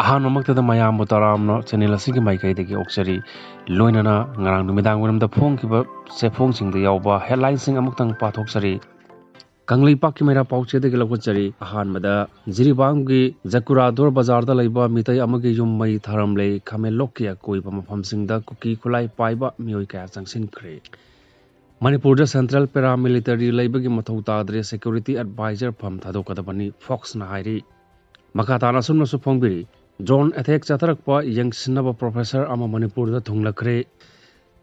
ꯑꯍꯥꯟꯕꯃꯛꯇꯗ ꯃꯌꯥꯝꯕꯨ ꯇꯔꯥꯝꯅ ꯆꯦꯅꯦꯜ ꯑꯁꯤꯒꯤ ꯃꯥꯏꯀꯩꯗꯒꯤ ꯑꯣꯛꯆꯔꯤ ꯂꯣꯏꯅꯅ ꯉꯔꯥꯡ ꯅꯨꯃꯤꯗꯥꯡꯋꯥꯏꯔꯝꯗ ꯐꯣꯡꯈꯤꯕ ꯆꯦꯐꯣꯡꯁꯤꯡꯗ ꯌꯥꯎꯕ ꯍꯦꯗꯂꯥꯏꯟꯁꯤꯡ ꯑꯃꯨꯛꯇꯪ ꯄꯥꯊꯣꯛꯆꯔꯤ ꯀꯪꯂꯩꯄꯥꯛꯀꯤ ꯃꯩꯔꯥ ꯄꯥꯎꯆꯦꯗꯒꯤ ꯂꯧꯈꯠꯆꯔꯤ ꯑꯍꯥꯟꯕꯗ ꯖꯤꯔꯤꯕꯥꯝꯒꯤ ꯖꯀꯨꯔꯥꯗꯣꯔ ꯕꯖꯥꯔꯗ ꯂꯩꯕ ꯃꯤꯇꯩ ꯑꯃꯒꯤ ꯌꯨꯝ ꯃꯩ ꯊꯥꯔꯝꯂꯦ ꯈꯥꯃꯦꯟꯂꯣꯛꯀꯤ ꯑꯀꯣꯏꯕ ꯃꯐꯝꯁꯤꯡꯗ ꯀꯨꯀꯤ ꯈꯨꯠꯂꯥꯏ ꯄꯥꯏꯕ ꯃꯤꯑꯣꯏ ꯀꯌꯥ ꯆꯪꯁꯤꯟꯈ꯭ꯔꯦ ꯃꯅꯤꯄꯨꯔꯗ ꯁꯦꯟꯇ꯭ꯔꯦꯜ ꯄꯦꯔꯥꯃꯤꯂꯤꯇꯔꯤ ꯂꯩꯕꯒꯤ ꯃꯊꯧ ꯇꯥꯗ꯭ꯔꯦ ꯁꯦꯀ꯭ꯌꯨꯔꯤꯇꯤ ꯑꯦꯗꯚꯥꯏꯖꯔ ꯐꯝ ꯊꯥꯗꯣꯛꯀꯗꯕꯅꯤ ꯐꯣꯛꯁꯅ ꯍꯥꯏꯔꯤ ꯃꯈꯥ ꯇꯥꯅ ꯑꯁꯨꯝꯅꯁꯨ ꯐꯣꯡꯕꯤꯔꯤ ड्रोन अटैक चतरक्पा यंगसिनब प्रोफेसर अमा मणिपुर थुंगलखरे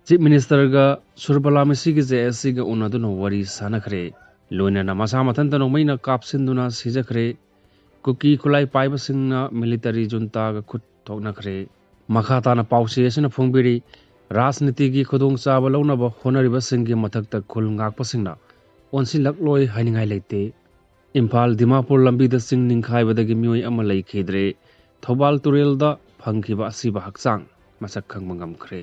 चीफ मिनिस्टर गा सुरबला मिसी जेएससी गा उन्नदुना वरी सानखरे लोइनना मसा मथन नोमैना कापसिंदुना सिजखरे कुकी खुलाई पाइबसिंगना मिलिटरी जुंता गा खुद थोकनखरे मखा ताना पाउसे असना फोंबिरी राजनीति की खुदोंग चाब लौनब होनरिबसिंगी मथक्ता खुल ngakpasinga onsilak हाइनिंगाई लेते इम्फाल दिमापुर लंबी सिंह निंखाइबदगी मियोय अमा लेखिद्रे थौबाल तुरेलदा फंखिबा असिबा हक्चांग मसक खंगबा ngamkhre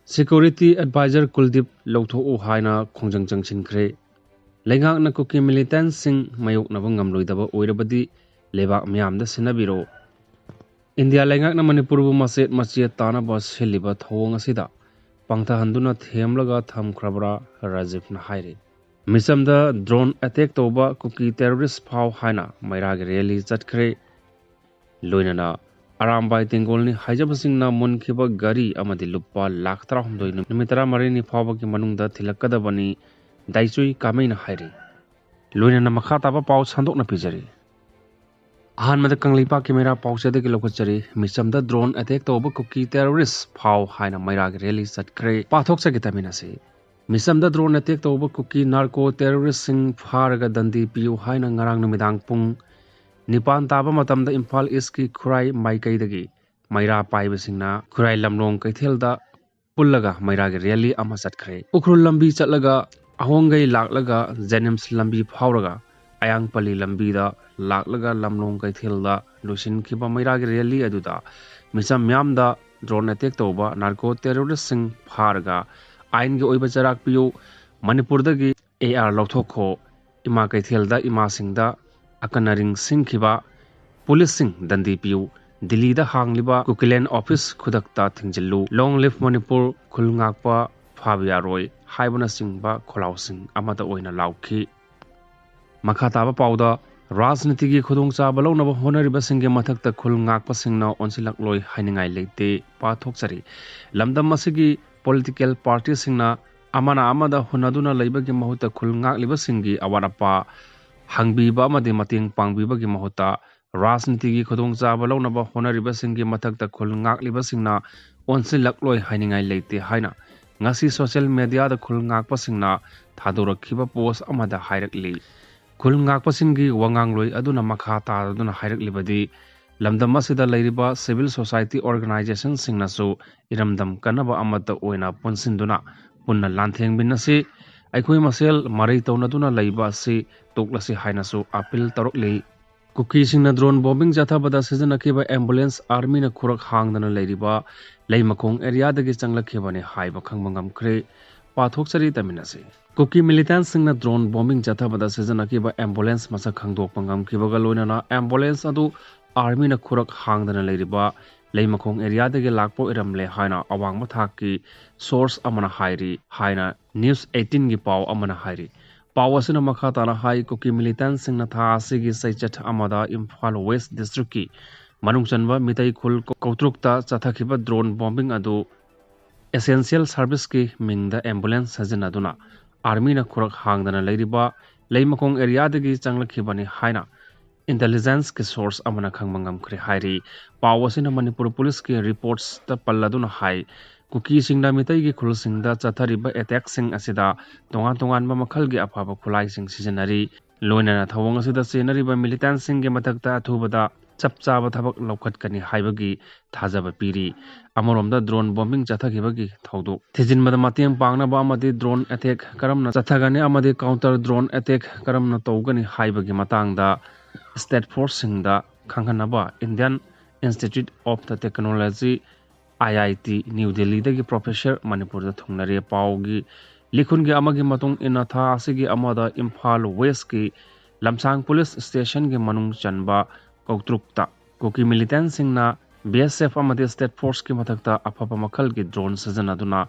सिक्योरिटी एडवाइजर कुलदीप लौथोउ हाइना खोंजंग चंगसिनख्रे लेंगाकना कुकी मिलिटेंट सिंह मयोकनबा ngamloidaba oirabadi लेबाक म्यामदा सिनाबिरो इंडिया लेंगाकना मणिपुरबु मसेत मचिया तानाबा सिलिबा थौंग असिदा पंगथाहंदुना थेमलगा थमख्रबरा राजीवना हाइरे मिसमदा ड्रोन अटैक तौबा कुकी टेररिस्ट फाव हाइना मैरागे रैली चटखरे लोइनना अरामबाई तेंगोलनी हाइजबसिंगना मुनखिबा गारी अमदि लुप्पा लाख 13 नुमितरा मरिनी फावबगी मनुंगदा थिलक्कदबनी दाइचुई कामैना हाइरे लोइनना मखा ताबा पाउ संदोकना पिजरी अहानमदा कंगलीपाकी मेरा पाउसेदगी लौखचरी मिसमदा ड्रोन अटैक तौबा कुकी टेररिस्ट फाव हाइना मैरागे रैली चटखरे पाथोकसगितमिनासे मिसमदा ड्रोन अटैक तौबा कुकी नार्को टेररिस्ट सिंह फारगा दंदी पियु हाइना ngarang numidang pung निपान ताबा मतमदा इम्फाल ईस्ट की खुराई माइकैदगी मैरा पाइबसिंगना खुराई लमलोंग कैथेलदा पुल्लगा मैरागे रैली अमा चटखरे उखरुल लंबी चटलगा अहोंगै लाकलगा जेनिम्स लंबी फावरगा अयांगपल्ली लंबीदा लाकलगा लमलोंग कैथेलदा लुसिनखिबा मैरागे रैली अदुदा मिसम म्यामदा ड्रोन अटैक तौबा नार्को टेररिस्ट सिंह फारगा आइन के ओइबा चराक पियु मणिपुरदगी एआर लौथोखो इमा कैथेलदा इमा सिंगदा अकनरिंग सिंखिबा पुलिस सिंह दंदी पियु दिल्ली हांगलिबा कुकिलेन ऑफिस खुदकता थिंजिल्लु लॉन्ग लिव मणिपुर खुलंगाकपा फाबियारोय हाइबना सिंहबा खोलाव सिंह अमदा ओइना लाउखी मखा ताबा पाउदा राजनीति की खुदोंग चाब लौनब होनरिबा सिंहगे मथक्ता खुलंगाकपा सिंहना ओनसिलक्लोय हाइनिंगाई लेते पाथोकचरी लमदम मसिगी पॉलिटिकल पार्टी सिंहना अमना अमदा हुनदुना लेबगी महुता खुलंगाकलिबा सिंहगी अवारपा हंगबीबा अमदि मतेंग पांगबीबगी महुता राजनीति की खुदोंग चाब लौनब होनरिबा सिंहगी मथक्ता खुलंगाकलिबा सिंहना ओनसिलक्लोय हाइनिंगाई लेते हाइना ngasi social media da khulngakpa singna thadorokhiba post amada hairikli khulngakpa singgi wangangloi aduna makha ta aduna hairiklibadi lamdam asida leiriba civil society organization singnasu iramdam kanaba amata oina punsinduna punna lantheng binasi aikhoi masel marai taunaduna leiba si toklasi hainasu appeal tarokli Kuki सिंह drone bombing जाथाबदा सिजनखिबा ambulance army न खुरक हांगदना लेरिबा Lemkhong area दगी चंगलखिबने हाइबा खंगमंगमख्रे पाथोकचरी तमिनसे कुकी मिलिटेंट सिंह ड्रोन बॉम्बिंग जाथाबदा सिजनखिबा एम्बुलेंस मसा खंगदोकपंगमखिबगा लोइनना एम्बुलेंस अदु आर्मी न खुरक हांगदना लेरिबा लेमखोंग एरिया दगी लाकपो इरमले हाइना अवांग मथाकी सोर्स अमना हाइरी हाइना न्यूज 18 गी पाव अमना हाइरी पावसना मखा ताना हाई कुकी मिलिटेंट सिंह था असिगी सैचथ अमदा इम्फाल वेस्ट डिस्ट्रिक्ट की मनुंगचनबा मितै खुल कौत्रुकता चथखिबा ड्रोन बॉम्बिंग अदु एसेंशियल सर्विस की मिंगदा एम्बुलेंस सजनदुना आर्मी न खुरक हांगदना लेरिबा लेमखोंग एरिया दगी चंगलखिबने हाइना इंटेलिजेंस के सोर्स अमना खंगमंगमख्रे हाइरी पावसना मणिपुर पुलिस की रिपोर्ट्स त पल्लदुना हाई कुकी सिंगदा मितै की खुल सिंगदा चथरिबा अटैक सिंग असिदा तोंगान तोंगानबा मखल की अफाबा खुलाई सिंग सिजनरी लोइनना थवंग असिदा सेनरिबा मिलिटेंट सिंग के मथक्ता अथुबदा चपचाबा थबक लौखटकनी हाइबगी थाजबा पीरी अमरोमदा ड्रोन बॉम्बिंग चथखिबगी थौदो थिजिनबदा मतेंग पांगनबा अमदि ड्रोन अटैक करमना चथगने अमदि काउंटर ड्रोन अटैक करमना तौगनी हाइबगी मतंगदा स्टेट फोर्स सिंगदा खंगनबा Indian institute of the technology IIT new Delhi दगी प्रोफेसर मणिपुर थुंगनरे पावगी लिखुनगी अमगी मतुंग इना था असिगी अमदा इम्फाल वेस्ट की लमसांग पुलिस स्टेशन के मनुंग चनबा कौत्रुकता cookie मिलिटेंट्ससिंगना BSF amadi state force ki mathakta afaba makhal ki drone sijanaduna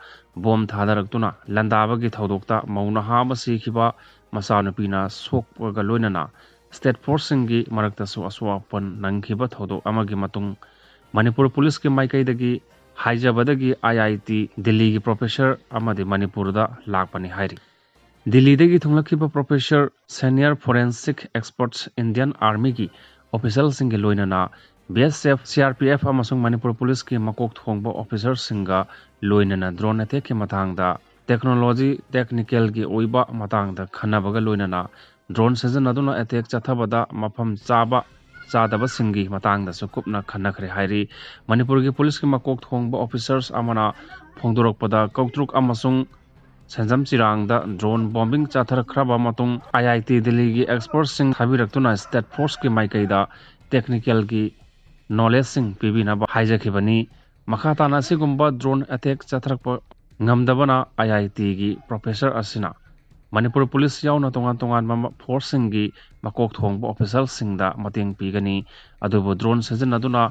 bom thadaraktuna landabagi thodokta mauna haba sikhiba masanupina sokpaga loinana state force singi marakta su aswapan nangkhiba thodok amagi matung Manipur police ki maikaidagi haijabadagi IIT Delhi ki professor amadi Manipur da lakpani hairi Delhi dagi thunglakhiba professor senior forensic experts Indian army ki official singi loinana BSF CRPF amasung Manipur police ki makok thongba officer singa loinana drone attack ki matangda technology technical ki oiba matangda khanabaga loinana drone sijanaduna attack chathabada mafam chadaba singi matangda sukupna khanakhre hairi Manipur ki police ki makok thongba officers amana phongdorokpada kautruk amasung Sanjam Chirangda drone bombing chatharakraba matung IIT Delhi ki experts sing thabirakuna state force ki maikaida technical ki knowledge sing pibina ba haijakhibani makhatana sigumba drone attack chatharakpa ngamdabana IIT gi professor asina Manipur police yauna tongan force sing gi makok thongba official singda mating pigani adubo drone sijanaduna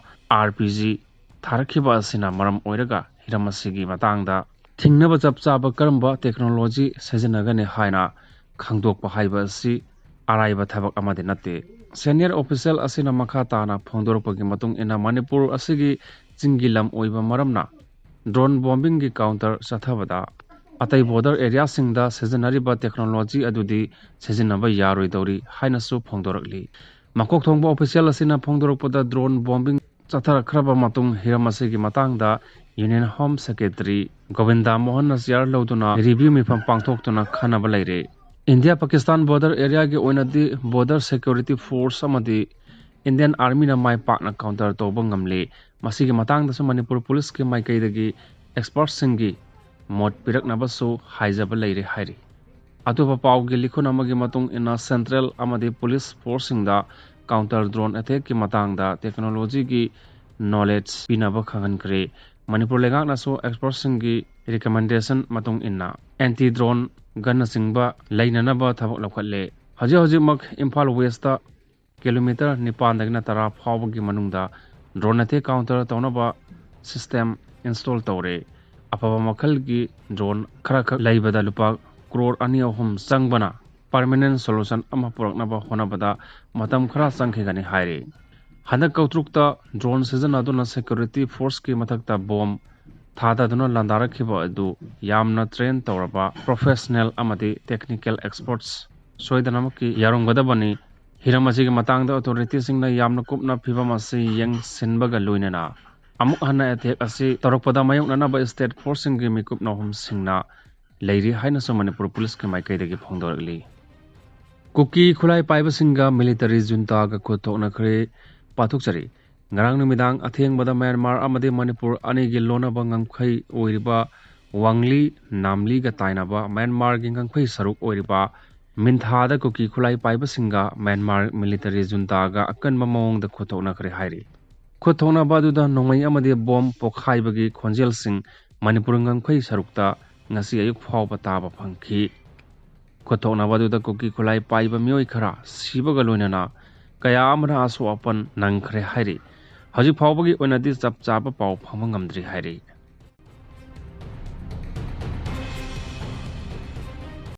RPG tharakhiba asina maram oiraga hiramasigi matangda Thingnaba chapchaba karamba technology sijanagane haina khangdokpa haiba si araiba thabak amade natte senior official asina makha tana phongdorpagi matung ina Manipur asigi chingilam oiba maramna drone bombing gi counter sathabada atai border area singda sijanariba technology adudi sijanaba yaroi dori haina su phongdorakli makok thongba official asina phongdorpada drone bombing chatharakraba matung hiramasigi matangda Union Home Secretary Govinda Mohan Nasyar Lauduna review mifam pangthoktuna khanaba laire India Pakistan border area ge oinadi border security force amadi Indian army na mai pakna counter toba ngamle masigi matang da Manipur police ke mai kaidagi experts singi mot pirak na basu haijaba laire hairi atuba paw ge likhuna amagi matung ina central amadi police force singda counter drone attack ki matang da technology gi knowledge pinaba khangan kre Manipur lengak na so experts singi recommendation matung inna anti drone gun singba lainana ba thabak lokhalle haji mak Imphal West ta kilometer 9 dagna tara phawgi manungda drone athe counter tawnaba system install tawre apaba makhal gi drone khara laibada lupa crore ani ahum changbana permanent solution ama puraknaba honabada matam khara changkhegani haire Hanak kautrukta drone sijanaduna security force ki mathakta bomb thadaduna landarakhiba adu yamna train tawraba professional amadi technical experts soidanamaki yaronggadabani hiramasi matangda authority singna yamna kupna phibam ase yang sinbaga loinana amuk hana attack ase tarokpada mayoknana ba state force singi mikupna hum singna leiri haina so Manipur police ki maikaidagi phongdorli Kuki khulai paiba singa military junta ga khothokna khre pathukchari ngarang numidang athengbada Myanmar amadi Manipur anigi lonaba ngangkhai oiriba wangli namli ga tainaba Myanmar gi ngangkhai saruk oiriba minthada kuki khulai paiba singa Myanmar military junta ga akan mamong da khothokna khre hairi khothokna badu da nongmai amadi bom pokhaibagi khonjel sing Manipur ngangkhai sarukta ngasi ayuk phawba taba phangki khothokna badu da kuki khulai paiba mioi khara sibaga loinana kaya amra asu apan nangkhre hairi haji phawbagi onadi chap chapa paw phangma ngamdri hairi